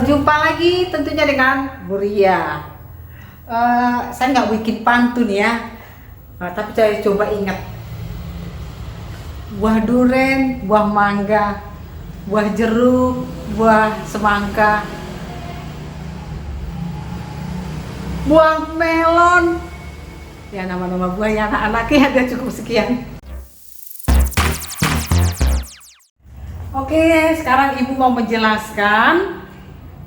Berjumpa lagi tentunya dengan Bu Ria. Saya nggak bikin pantun ya, tapi saya coba ingat. Buah duren, buah mangga, buah jeruk, buah semangka, buah melon. Ya nama-nama buah ya anak-anaknya ada cukup sekian. Oke, sekarang Ibu mau menjelaskan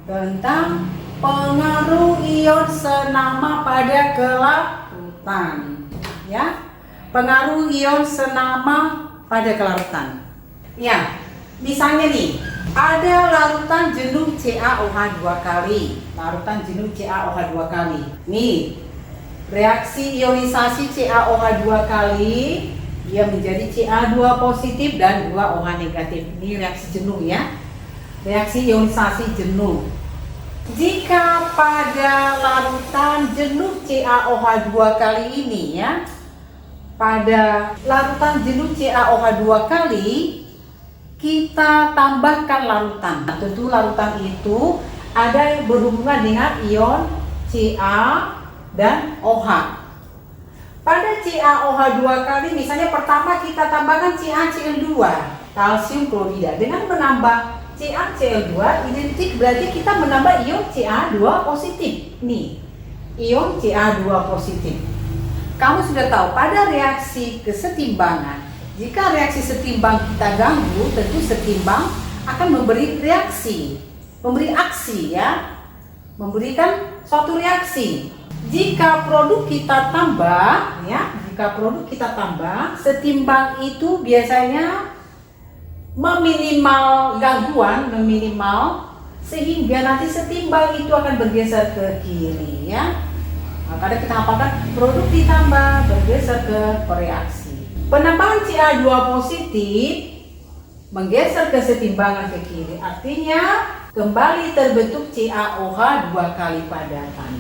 tentang pengaruh ion senama pada kelarutan. Ya, pengaruh ion senama pada kelarutan. Ya, misalnya nih, ada larutan jenuh CaOH 2 kali. Larutan jenuh CaOH 2 kali. Nih, reaksi ionisasi CaOH 2 kali, dia menjadi Ca2 positif dan 2 OH negatif. Ini reaksi jenuh ya. Reaksi ionisasi jenuh. Jika pada larutan jenuh CaOH 2 kali ini ya, pada larutan jenuh CaOH 2 kali kita tambahkan larutan. Nah, tentu larutan itu ada yang berhubungan dengan ion Ca dan OH. Pada CaOH 2 kali misalnya pertama kita tambahkan CaCl2, kalsium klorida. Dengan menambah CaCl2 identik berarti kita menambah ion Ca2 positif. Nih, ion Ca2 positif. Kamu sudah tahu pada reaksi kesetimbangan, jika reaksi setimbang kita ganggu, tentu setimbang akan memberi reaksi, memberi aksi ya, memberikan suatu reaksi. Jika produk kita tambah ya, jika produk kita tambah, setimbang itu biasanya meminimal gangguan, meminimal, sehingga nanti setimbang itu akan bergeser ke kiri ya. Maka kita apakan produk ditambah bergeser ke reaksi. Penambahan Ca2 positif menggeser kesetimbangan ke kiri, artinya kembali terbentuk CaOH 2 kali padatan.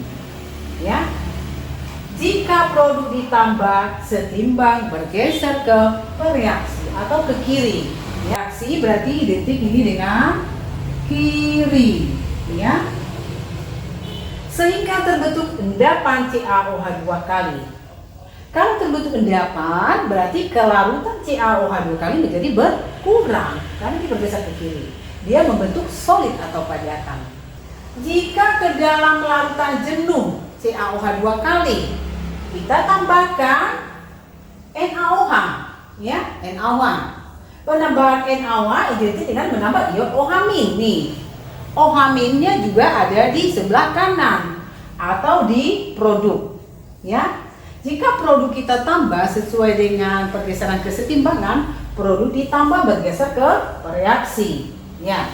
Ya. Jika produk ditambah setimbang bergeser ke reaksi atau ke kiri. Reaksi berarti identik ini dengan kiri, ya. Sehingga terbentuk endapan CaOH 2 kali. Kalau terbentuk endapan berarti kelarutan CaOH 2 kali menjadi berkurang karena dia bergeser ke kiri. Dia membentuk solid atau padatan. Jika ke dalam larutan jenuh CaOH 2 kali kita tambahkan NaOH ya, NaOH. Penambahan NaOH identik dengan menambah ion OH-. Nih, OH-nya juga ada di sebelah kanan atau di produk ya. Jika produk kita tambah sesuai dengan pergeseran kesetimbangan, produk ditambah bergeser ke reaksi ya.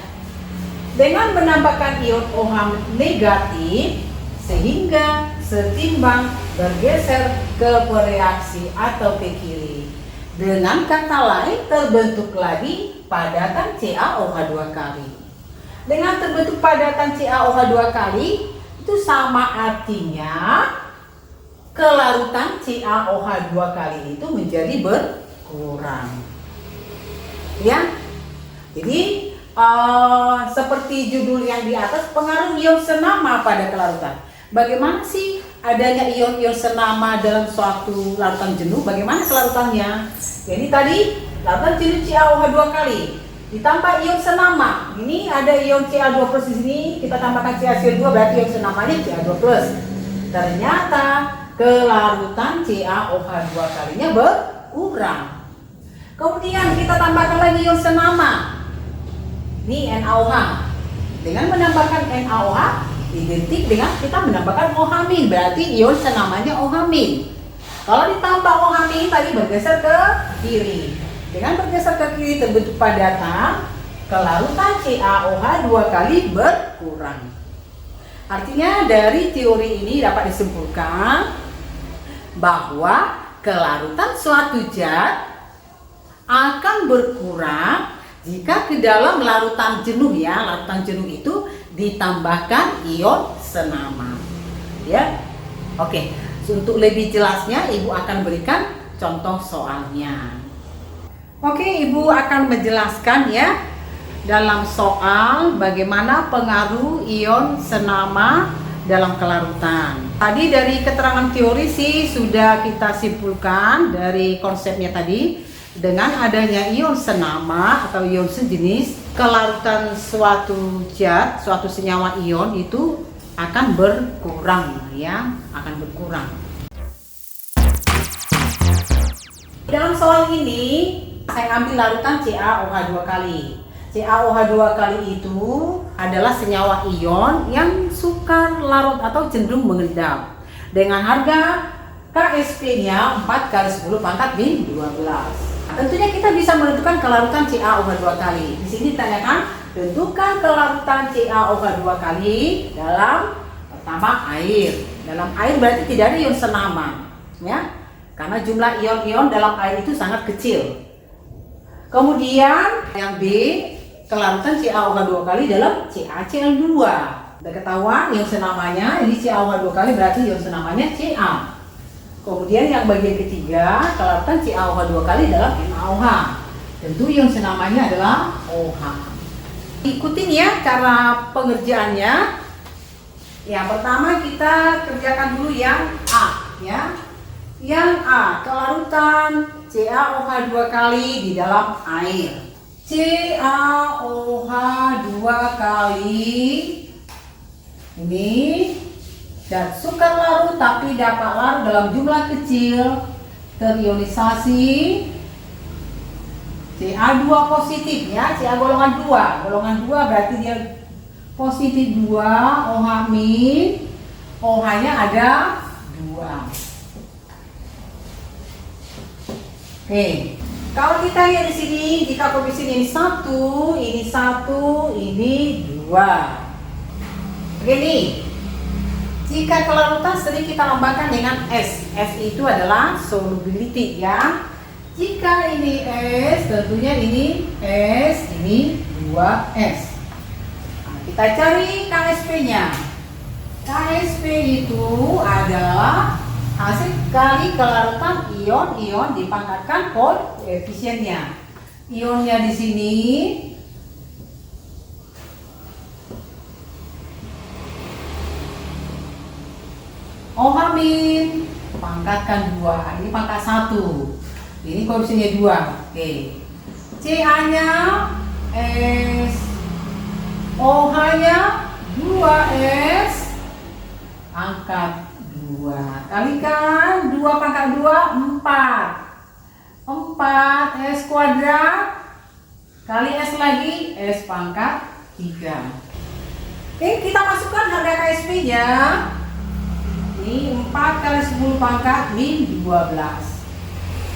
Dengan menambahkan ion OH negatif sehingga setimbang bergeser ke reaksi atau ke kiri. Dengan kata lain terbentuk lagi padatan CaOH 2 kali. Dengan terbentuk padatan CaOH 2 kali itu sama artinya kelarutan CaOH 2 kali itu menjadi berkurang. Ya. Jadi seperti judul yang di atas, pengaruh ion senama pada kelarutan. Bagaimana sih adanya ion-ion senama dalam suatu larutan jenuh? Bagaimana kelarutannya? Jadi tadi larutan jenuh CaOH 2 kali ditambah ion senama. Ini ada ion Ca2 plus di sini, kita tambahkan CaCl2 berarti ion senamanya Ca2 plus. Ternyata kelarutan CaOH 2 kalinya berkurang. Kemudian kita tambahkan lagi ion senama. Ini NaOH. Dengan menambahkan NaOH identik dengan kita menambahkan OH-, berarti ion senamanya OH-. Kalau ditambah OH- tadi bergeser ke kiri. Dengan bergeser ke kiri terbentuk padatan, kelarutan CaOH 2 kali berkurang. Artinya dari teori ini dapat disimpulkan bahwa kelarutan suatu zat akan berkurang jika ke dalam larutan jenuh ya, larutan jenuh itu ditambahkan ion senama. Ya. Oke, untuk lebih jelasnya Ibu akan berikan contoh soalnya. Oke, Ibu akan menjelaskan ya dalam soal bagaimana pengaruh ion senama dalam kelarutan. Tadi dari keterangan teori sih sudah kita simpulkan dari konsepnya tadi, dengan adanya ion senama atau ion sejenis, kelarutan suatu zat, suatu senyawa ion itu akan berkurang ya, akan berkurang. Dalam soal ini saya ambil larutan CaOH 2 kali. CaOH 2 kali itu adalah senyawa ion yang sukar larut atau cenderung mengendap dengan harga KSP-nya 4 kali 10 pangkat min 12. Tentunya kita bisa menentukan kelarutan CaOH 2 kali. Di sini ditanyakan tentukan kelarutan CaOH 2 kali dalam pertama air. Dalam air berarti tidak ada ion senama ya. Karena jumlah ion-ion dalam air itu sangat kecil. Kemudian yang B, kelarutan CaOH 2 kali dalam CaCl2. Sudah ketahuan ion senamanya, ini CaOH 2 kali berarti ion senamanya Ca. Kemudian yang bagian ketiga, kelarutan CaOH 2 kali dalam NaOH. Tentu ion senamanya adalah OH. Ikutin ya cara pengerjaannya. Yang pertama kita kerjakan dulu yang A ya. Yang A, kelarutan CaOH 2 kali di dalam air. CaOH 2 kali ini dan sukar larut tapi dapat larut dalam jumlah kecil, terionisasi Ca2 positif ya, Ca golongan 2. Golongan 2 berarti dia positif 2, OH min, OH-nya ada 2. Oke, kalau kita lihat di sini, jika koefisien ini 1, ini 1, ini 2. Oke nih, jika kelarutan sering kita lambangkan dengan S. S itu adalah solubility ya. Jika ini S, tentunya ini S, ini 2S. Nah, kita cari KSP-nya. KSP itu adalah hasil kali kelarutan ion-ion dipangkatkan koefisiennya. Ionnya di sini OH min, pangkatkan 2. Ini pangkat 1. Ini koefisiennya 2. Oke. Ca-nya S, OH-nya 2S, angkat 2. Kalikan 2 pangkat 2, 4. 4 S kuadrat kali S lagi, S pangkat 3. Oke, kita masukkan harga KSP-nya. Ini 4 kali 10 pangkat min 12.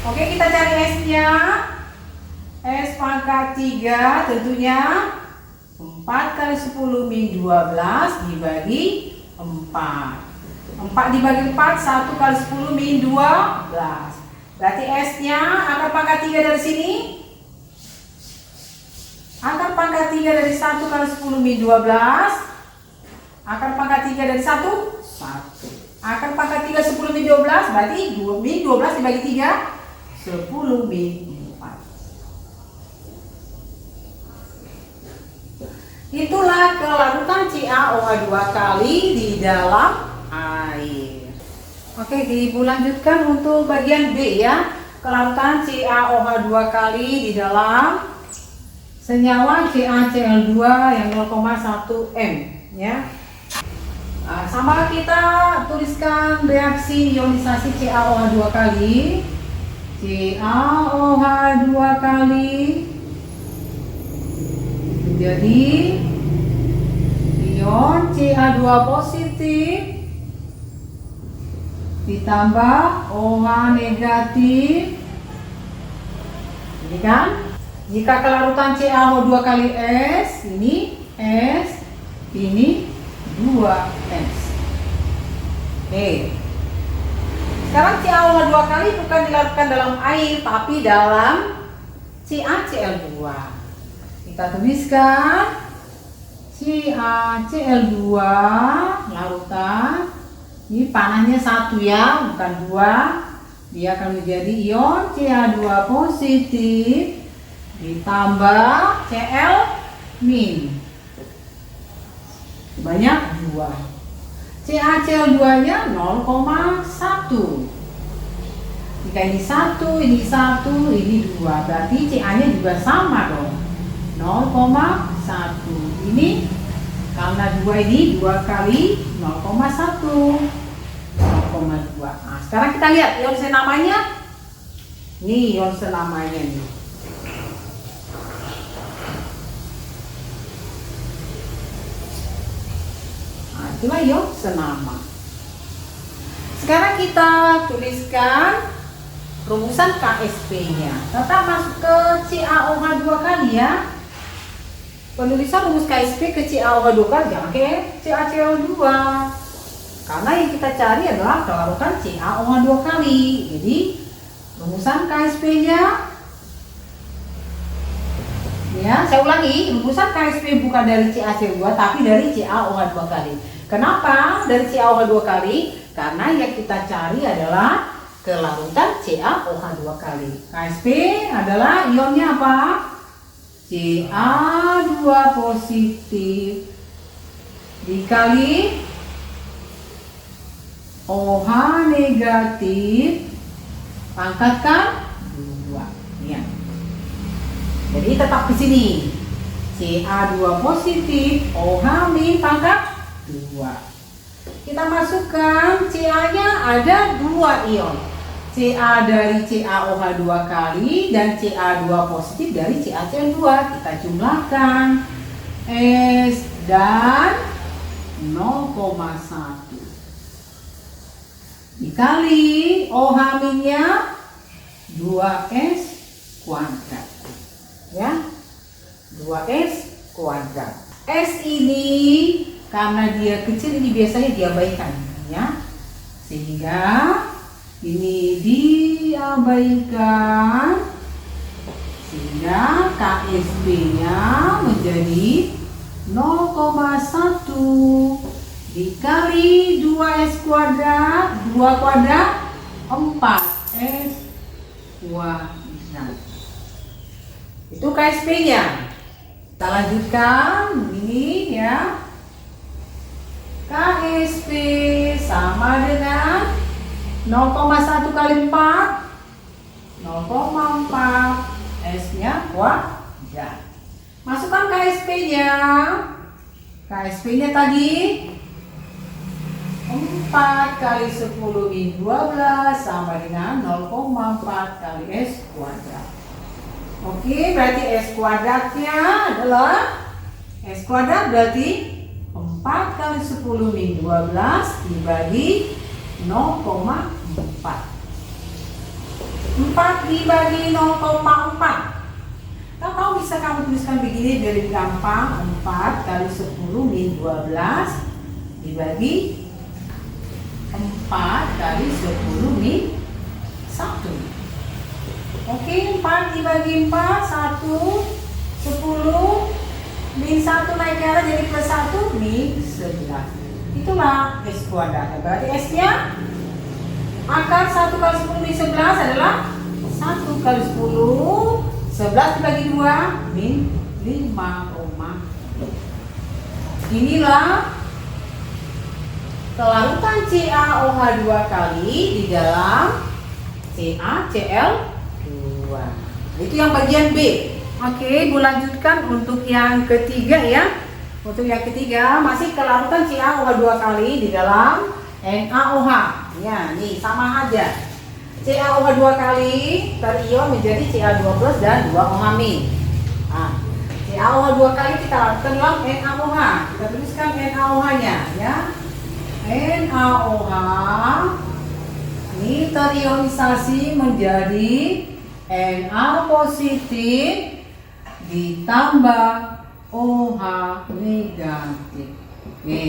Oke, kita cari S-nya. S pangkat 3 tentunya 4 kali 10 min 12 dibagi 4. 4 dibagi 4, 1 kali 10 min 12. Berarti S-nya akar pangkat 3 dari sini. Akar pangkat 3 dari 1 kali 10 min 12. Akar pangkat 3 dari 1, 1. Akar pangkat 3 10 min 12, berarti 2 min 12 dibagi 3, 10 min 4. Itulah kelarutan CaOH 2 kali di dalam air. Oke, ibu lanjutkan untuk bagian B ya. Kelarutan CaOH 2 kali di dalam senyawa CaCl2 yang 0,1 M ya. Nah, sama kita tuliskan reaksi ionisasi CaOH 2 kali. CaOH 2 kali menjadi ion Ca2 positif ditambah OH negatif. Ini kan? Jika kelarutan CaOH 2 kali S, ini S, ini 2S. Oke. Sekarang CaOH 2 kali bukan dilarutkan dalam air, tapi dalam CaCl2. Kita tuliskan CaCl2 larutan. Ini panahnya 1 ya, bukan 2. Dia akan menjadi ion Ca2 positif ditambah Cl min. Banyak 2. CaCl2 nya 0,1. Jika ini 1, ini 1, ini 2, berarti Ca nya juga sama dong, 0,1. Ini karena 2 ini 2 kali 0,1, 0,2. Nah, sekarang kita lihat ion senamanya. Nih ion senamanya nih. Nah, itulah ion senama. Sekarang kita tuliskan rumusan KSP-nya. Tetap masuk ke CaOH2 kali ya. Penulisan rumus KSP ke CaOH2 kali, jangan ke CaCl2. Karena yang kita cari adalah kelarutan CaOH2 kali. Jadi rumusan KSP-nya, ya saya ulangi, rumusan KSP bukan dari CaCl2 tapi dari CaOH2 kali. Kenapa dari CaOH2 kali? Karena yang kita cari adalah kelarutan CaOH2 kali. KSP adalah ionnya apa? Ca2 positif dikali OH negatif pangkatkan 2. Ya. Jadi tetap di sini. Ca2 positif, OH min pangkat 2. Kita masukkan Ca-nya ada 2 ion. Ca dari CaOH2 kali dan Ca2 positif dari CaCl2. Kita jumlahkan S dan 0,1 dikali OH minnya 2S kuadrat. Ya, 2S kuadrat. S ini karena dia kecil ini biasanya diabaikan ya, sehingga ini diabaikan sehingga KSP-nya menjadi 0,1 dikali 2S kuadrat, 2 kuadrat 4S kuadrat. Itu KSP-nya. Kita lanjutkan ini ya. KSP sama dengan 0,1 kali 4, 0,4 S-nya kuadrat. Masukkan KSP-nya. KSP-nya tadi 4 kali 10 min 12 sama dengan 0,4 kali S kuadrat. Oke, berarti S kuadratnya adalah S kuadrat berarti 4 kali 10 min 12 dibagi 0,4. 4 dibagi 0,4. Kalau bisa kamu tuliskan begini dari gampang. 4 kali 10 min 12 dibagi 4 kali 10 min 1. Oke, 4 dibagi 4 1, 10 min 1 naik ke atas jadi plus 1 min 11. Itulah S kuadrat. Berarti S nya akar 1 kali 10 min 11 adalah 1 kali 10 11 dibagi 2 min 5. Inilah kelarutan CaOH2 kali di dalam CaCl2. Itu yang bagian B. Oke, Bu lanjutkan untuk yang ketiga ya. Untuk yang ketiga masih kelarutan CaOH2 kali di dalam NaOH. Ya, nih sama aja. CaOH2 kali terion menjadi Ca2+ dan 2OH-. Nah, CaOH2 kali kita lakukan dalam NaOH. Kita tuliskan NaOH-nya ya. NaOH ini terionisasi menjadi Na positif ditambah OH negatif. Oke.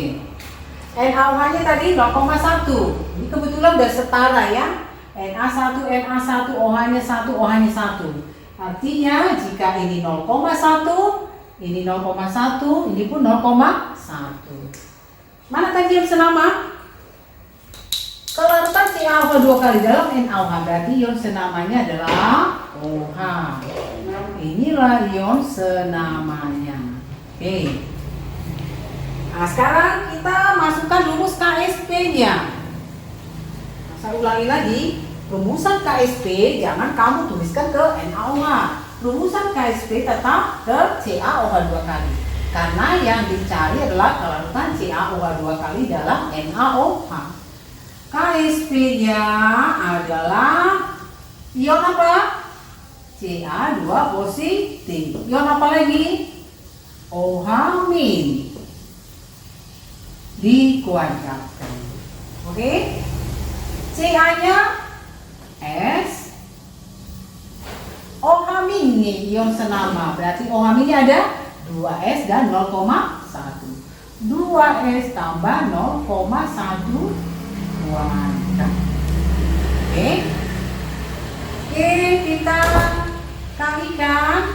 NaOH-nya tadi 0,1. Ini kebetulan udah setara ya. Na1, Na1, OH-nya 1, OH-nya 1. Artinya jika ini 0,1, ini 0,1, ini pun 0,1. Mana tadi yang senama? Kelarutan CaOH2 kali dalam NaOH, berarti ion senamanya adalah OH. Inilah ion senamanya. Oke. Nah, sekarang kita masukkan rumus KSP-nya. Nah, saya ulangi lagi, rumusan KSP jangan kamu tuliskan ke NaOH. Rumusan KSP tetap ke CaOH 2 kali. Karena yang dicari adalah kelarutan CaOH 2 kali dalam NaOH. KSP-nya adalah ion apa? Ca2 positif. Ion apa lagi? OH- dikuadratkan. Oke? Ca-nya S. OH- nih ion senama. Berarti OH- ada 2S dan 0,1. 2S tambah 0,1 kuadrat. Oke? Oke, kita kalikan.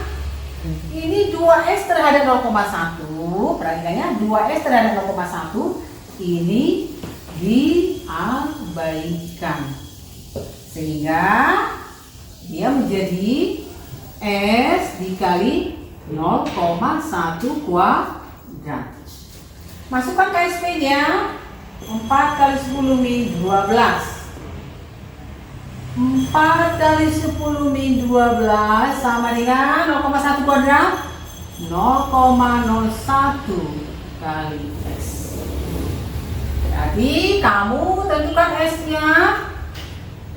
Ini 2S terhadap 0,1. Perhatikannya 2S terhadap 0,1. Ini diabaikan. Sehingga dia menjadi S dikali 0,1 kuadrat. Masukkan KSP-nya. 4 kali 10 min 12. 4 kali 10 min 12 sama dengan 0,1 kuadrat. 0,01 kali S. Jadi kamu tentukan S-nya.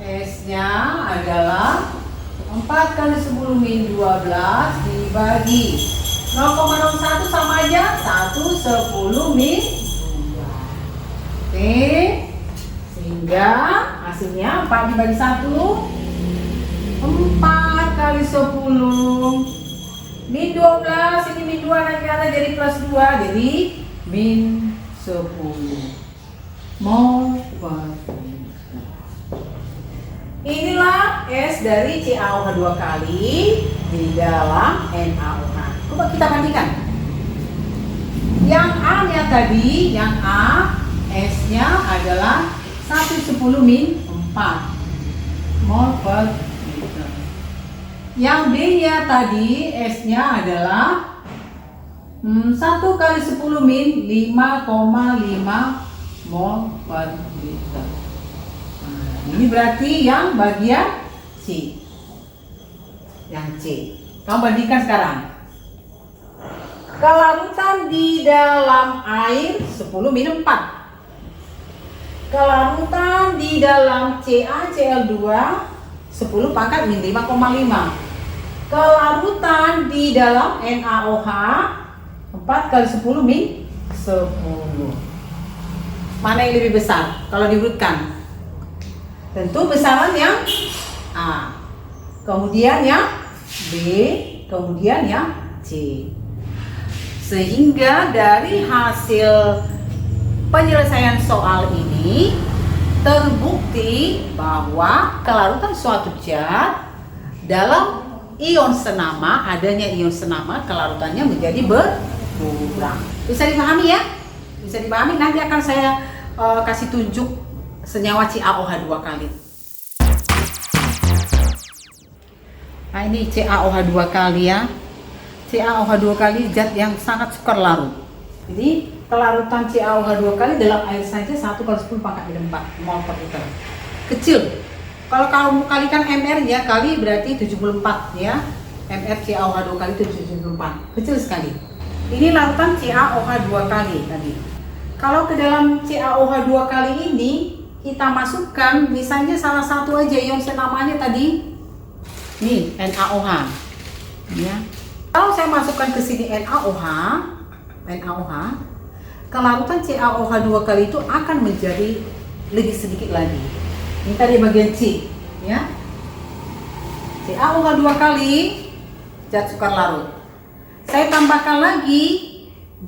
S-nya adalah 4 kali 10 min 12 dibagi 0,01 sama aja 1/10 min 2. Oke, sehingga hasilnya 4 dibagi 1, 4 kali 10 min 12, ini min 2 naik ke atas jadi plus 2, jadi min 10 mol per liter. Inilah S dari CaOH 2 kali di dalam NaOH. Coba kita bandingkan. Yang A-nya tadi, yang A, S-nya adalah 1/10 min 4 mol per liter. Yang B-nya tadi, S-nya adalah 1 kali 10 min 5,5 mol per liter. Nah, ini berarti yang bagian C. Yang C. Kamu bandingkan sekarang. Kelarutan di dalam air 10 min 4. Kelarutan di dalam CaCl2 10 pangkat min 5,5. Kelarutan di dalam NaOH 4 kali 10 min 10. Mana yang lebih besar kalau diurutkan? Tentu besaran yang A, kemudian yang B, kemudian yang C. Sehingga dari hasil penyelesaian soal ini terbukti bahwa kelarutan suatu zat dalam ion senama, adanya ion senama, kelarutannya menjadi berkurang. Bisa dipahami ya? Bisa dipahami, nanti akan saya kasih tunjuk senyawa CaOH 2 kali. Nah, ini CaOH 2 kali ya. CaOH 2 kali zat yang sangat sukar larut. Jadi kelarutan CaOH 2 kali dalam air saja 1 kali 10 pangkat 4 mol per liter. Kecil. Kalau kamu kalikan MR-nya kali berarti 74 ya. MR CaOH 2 kali itu 74. Kecil sekali. Ini larutan CaOH 2 kali tadi. Kalau ke dalam CaOH 2 kali ini kita masukkan misalnya salah satu aja ion senamanya tadi. Nih, NaOH. Ya. Kalau saya masukkan ke sini NaOH, kelarutan CaOH 2 kali itu akan menjadi lebih sedikit lagi. Ini tadi bagian C, ya. CaOH 2 kali zat sukar larut. Saya tambahkan lagi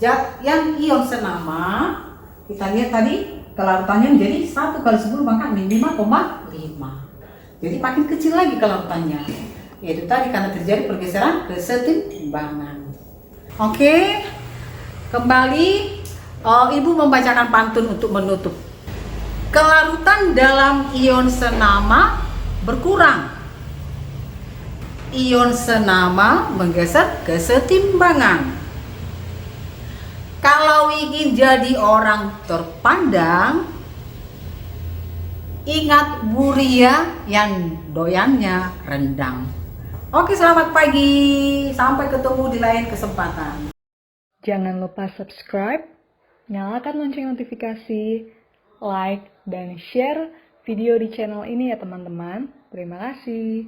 zat yang ion senama. Kita lihat tadi kelarutannya menjadi 1 kali 10 pangkat min 5,5. Jadi makin kecil lagi kelarutannya. Yaitu tadi karena terjadi pergeseran kesetimbangan. Oke. Kembali Ibu membacakan pantun untuk menutup. Kelarutan dalam ion senama berkurang. Ion senama menggeser kesetimbangan. Kalau ingin jadi orang terpandang, ingat Buria yang doyannya rendang. Oke, selamat pagi. Sampai ketemu di lain kesempatan. Jangan lupa subscribe, nyalakan lonceng notifikasi, like, dan share video di channel ini ya teman-teman. Terima kasih.